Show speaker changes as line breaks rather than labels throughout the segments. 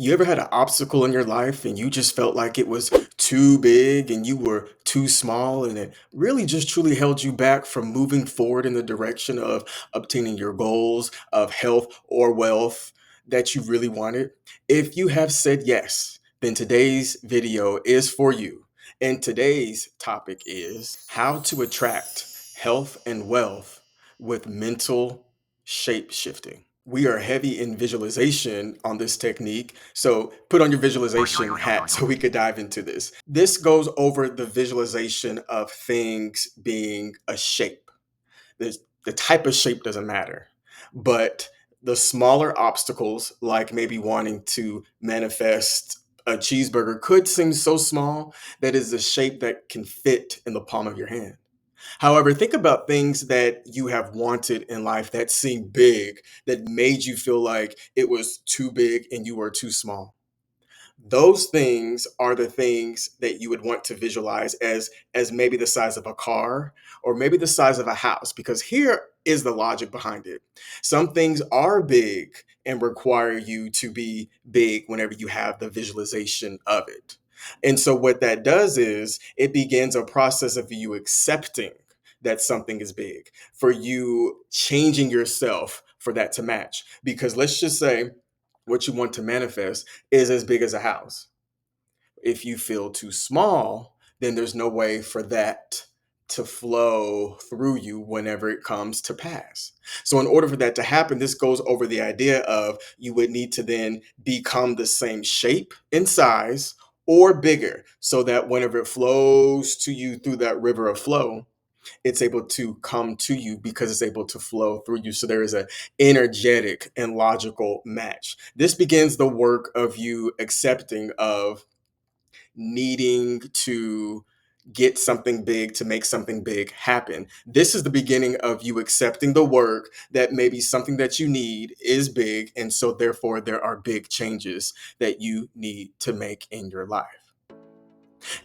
You ever had an obstacle in your life and you just felt like it was too big and you were too small and it really just truly held you back from moving forward in the direction of obtaining your goals of health or wealth that you really wanted? If you have said yes, then today's video is for you. And today's topic is how to attract health and wealth with mental shape shifting. We are heavy in visualization on this technique. So put on your visualization hat so we could dive into this. This goes over the visualization of things being a shape. The type of shape doesn't matter, but the smaller obstacles, like maybe wanting to manifest a cheeseburger, could seem so small that is a shape that can fit in the palm of your hand. However, think about things that you have wanted in life that seemed big, that made you feel like it was too big and you were too small. Those things are the things that you would want to visualize as maybe the size of a car or maybe the size of a house, because here is the logic behind it. Some things are big and require you to be big whenever you have the visualization of it. And so what that does is it begins a process of you accepting that something is big, for you changing yourself for that to match. Because let's just say what you want to manifest is as big as a house. If you feel too small, then there's no way for that to flow through you whenever it comes to pass. So, in order for that to happen, this goes over the idea of you would need to then become the same shape and size or bigger so that whenever it flows to you through that river of flow, it's able to come to you because it's able to flow through you. So there is a energetic and logical match. This begins the work of you accepting of needing to get something big to make something big happen. This is the beginning of you accepting the work that maybe something that you need is big. And so, therefore, there are big changes that you need to make in your life.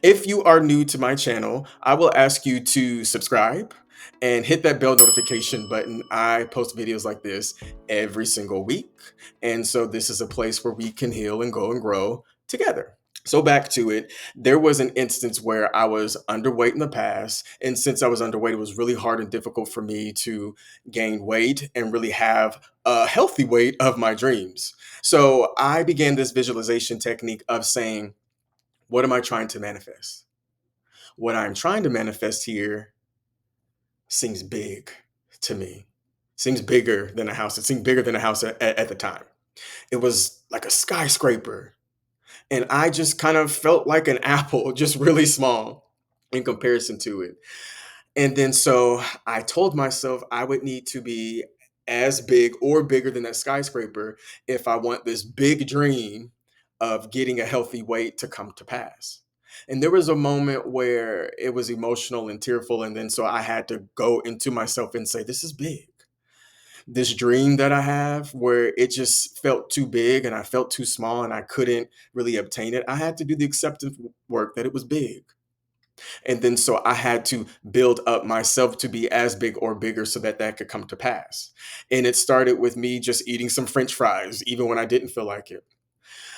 If you are new to my channel, I will ask you to subscribe and hit that bell notification button. I post videos like this every single week. And so this is a place where we can heal and go and grow together. So back to it, there was an instance where I was underweight in the past. And since I was underweight, it was really hard and difficult for me to gain weight and really have a healthy weight of my dreams. So I began this visualization technique of saying, what am I trying to manifest? What I'm trying to manifest here seems big to me. Seems bigger than a house. It seemed bigger than a house at the time. It was like a skyscraper. And I just kind of felt like an apple, just really small in comparison to it. And then so I told myself I would need to be as big or bigger than that skyscraper if I want this big dream of getting a healthy weight to come to pass. And there was a moment where it was emotional and tearful. And then so I had to go into myself and say, this is big. This dream that I have where it just felt too big and I felt too small and I couldn't really obtain it. I had to do the acceptance work that it was big. And then so I had to build up myself to be as big or bigger so that that could come to pass. And it started with me just eating some French fries, even when I didn't feel like it.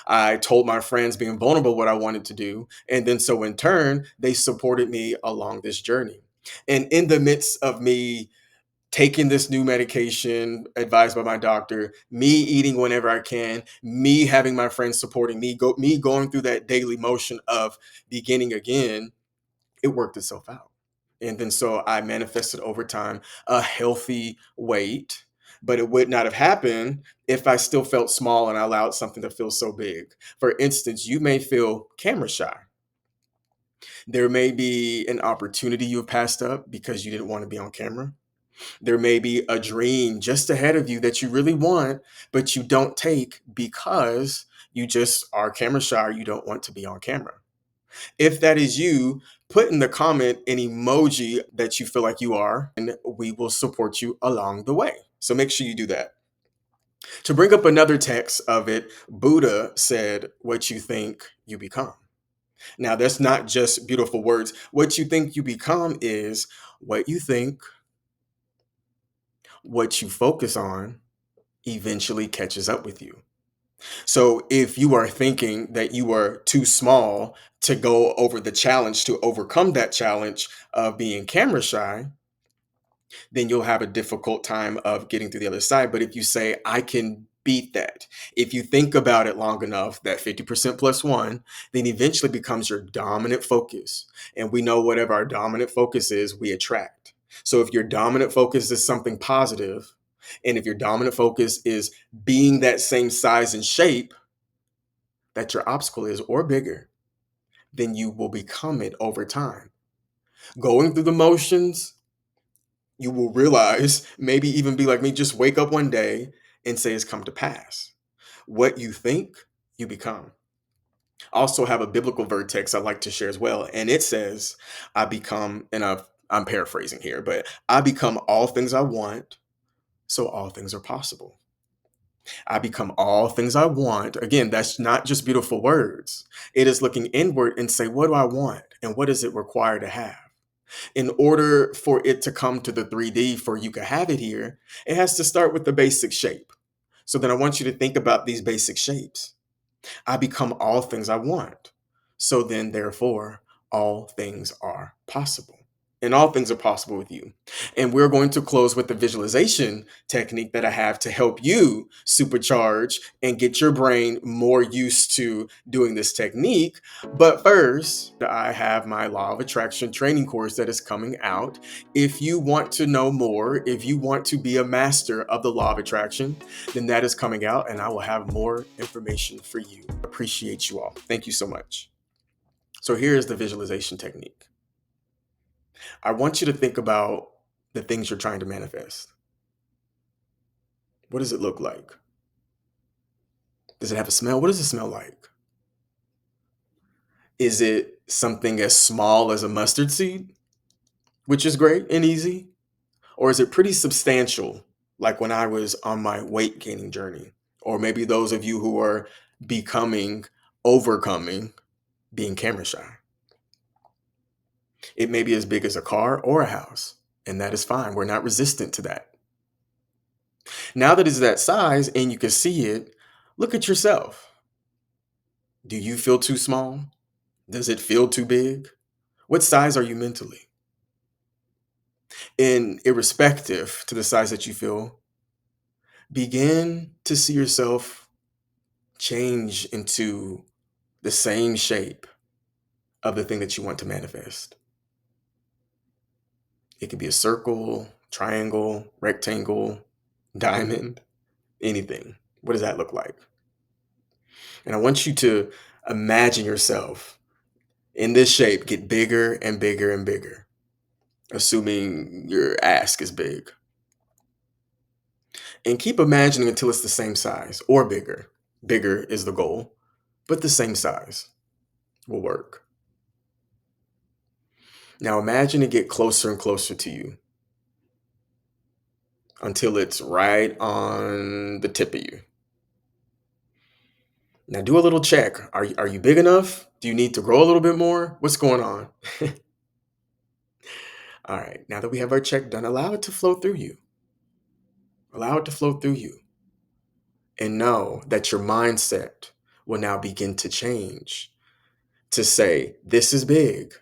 I told my friends being vulnerable what I wanted to do. And then so in turn, they supported me along this journey. And in the midst of me taking this new medication advised by my doctor, me eating whenever I can, me having my friends supporting me, me going through that daily motion of beginning again, it worked itself out. And then so I manifested over time a healthy weight, but it would not have happened if I still felt small and I allowed something to feel so big. For instance, you may feel camera shy. There may be an opportunity you have passed up because you didn't want to be on camera. There may be a dream just ahead of you that you really want, but you don't take because you just are camera shy or you don't want to be on camera. If that is you, put in the comment an emoji that you feel like you are, and we will support you along the way. So make sure you do that. To bring up another text of it, Buddha said, what you think, you become. Now, that's not just beautiful words. What you think you become is what you think, what you focus on eventually catches up with you. So if you are thinking that you are too small to go over the challenge, to overcome that challenge of being camera shy, then you'll have a difficult time of getting to the other side. But if you say, I can beat that, if you think about it long enough, that 50% plus one, then eventually becomes your dominant focus. And we know whatever our dominant focus is, we attract. So if your dominant focus is something positive, and if your dominant focus is being that same size and shape that your obstacle is or bigger, then you will become it over time. Going through the motions, you will realize, maybe even be like me, just wake up one day and say it's come to pass. What you think, you become. I also have a biblical vertex I like to share as well. And it says, I become, and I'm paraphrasing here, but I become all things I want, so all things are possible. I become all things I want. Again, that's not just beautiful words. It is looking inward and say, what do I want? And what does it require to have? In order for it to come to the 3D for you to have it here, it has to start with the basic shape. So then I want you to think about these basic shapes. I become all things I want. So then, therefore, all things are possible. And all things are possible with you. And we're going to close with the visualization technique that I have to help you supercharge and get your brain more used to doing this technique. But first, I have my Law of Attraction training course that is coming out. If you want to know more, if you want to be a master of the Law of Attraction, then that is coming out and I will have more information for you. Appreciate you all. Thank you so much. So here's the visualization technique. I want you to think about the things you're trying to manifest. What does it look like? Does it have a smell? What does it smell like? Is it something as small as a mustard seed, which is great and easy? Or is it pretty substantial, like when I was on my weight gaining journey? Or maybe those of you who are becoming, overcoming being camera shy. It may be as big as a car or a house, and that is fine. We're not resistant to that. Now that it's that size and you can see it, look at yourself. Do you feel too small? Does it feel too big? What size are you mentally? And irrespective to the size that you feel, begin to see yourself change into the same shape of the thing that you want to manifest. It could be a circle, triangle, rectangle, diamond, anything. What does that look like? And I want you to imagine yourself in this shape get bigger and bigger and bigger, assuming your ask is big. And keep imagining until it's the same size or bigger. Bigger is the goal, but the same size will work. Now imagine it get closer and closer to you until it's right on the tip of you. Now do a little check. Are you big enough? Do you need to grow a little bit more? What's going on? All right, now that we have our check done, allow it to flow through you. Allow it to flow through you. And know that your mindset will now begin to change to say, this is big.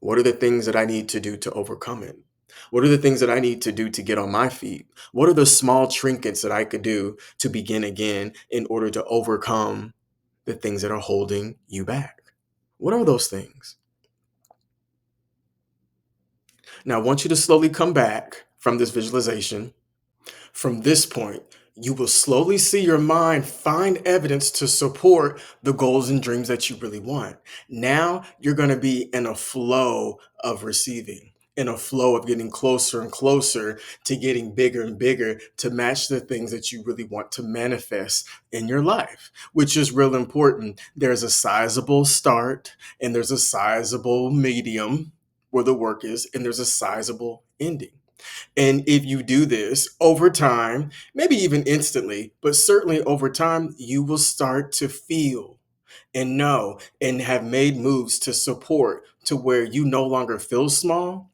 What are the things that I need to do to overcome it? What are the things that I need to do to get on my feet? What are the small trinkets that I could do to begin again in order to overcome the things that are holding you back? What are those things? Now, I want you to slowly come back from this visualization. From this point, you will slowly see your mind find evidence to support the goals and dreams that you really want. Now you're going to be in a flow of receiving, in a flow of getting closer and closer to getting bigger and bigger to match the things that you really want to manifest in your life, which is real important. There's a sizable start and there's a sizable medium where the work is, and there's a sizable ending. And if you do this over time, maybe even instantly, but certainly over time, you will start to feel and know and have made moves to support to where you no longer feel small.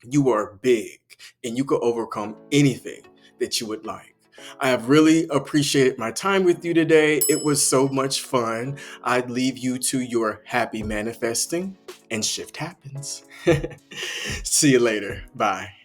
You are big and you can overcome anything that you would like. I have really appreciated my time with you today. It was so much fun. I'd leave you to your happy manifesting and shift happens. See you later. Bye.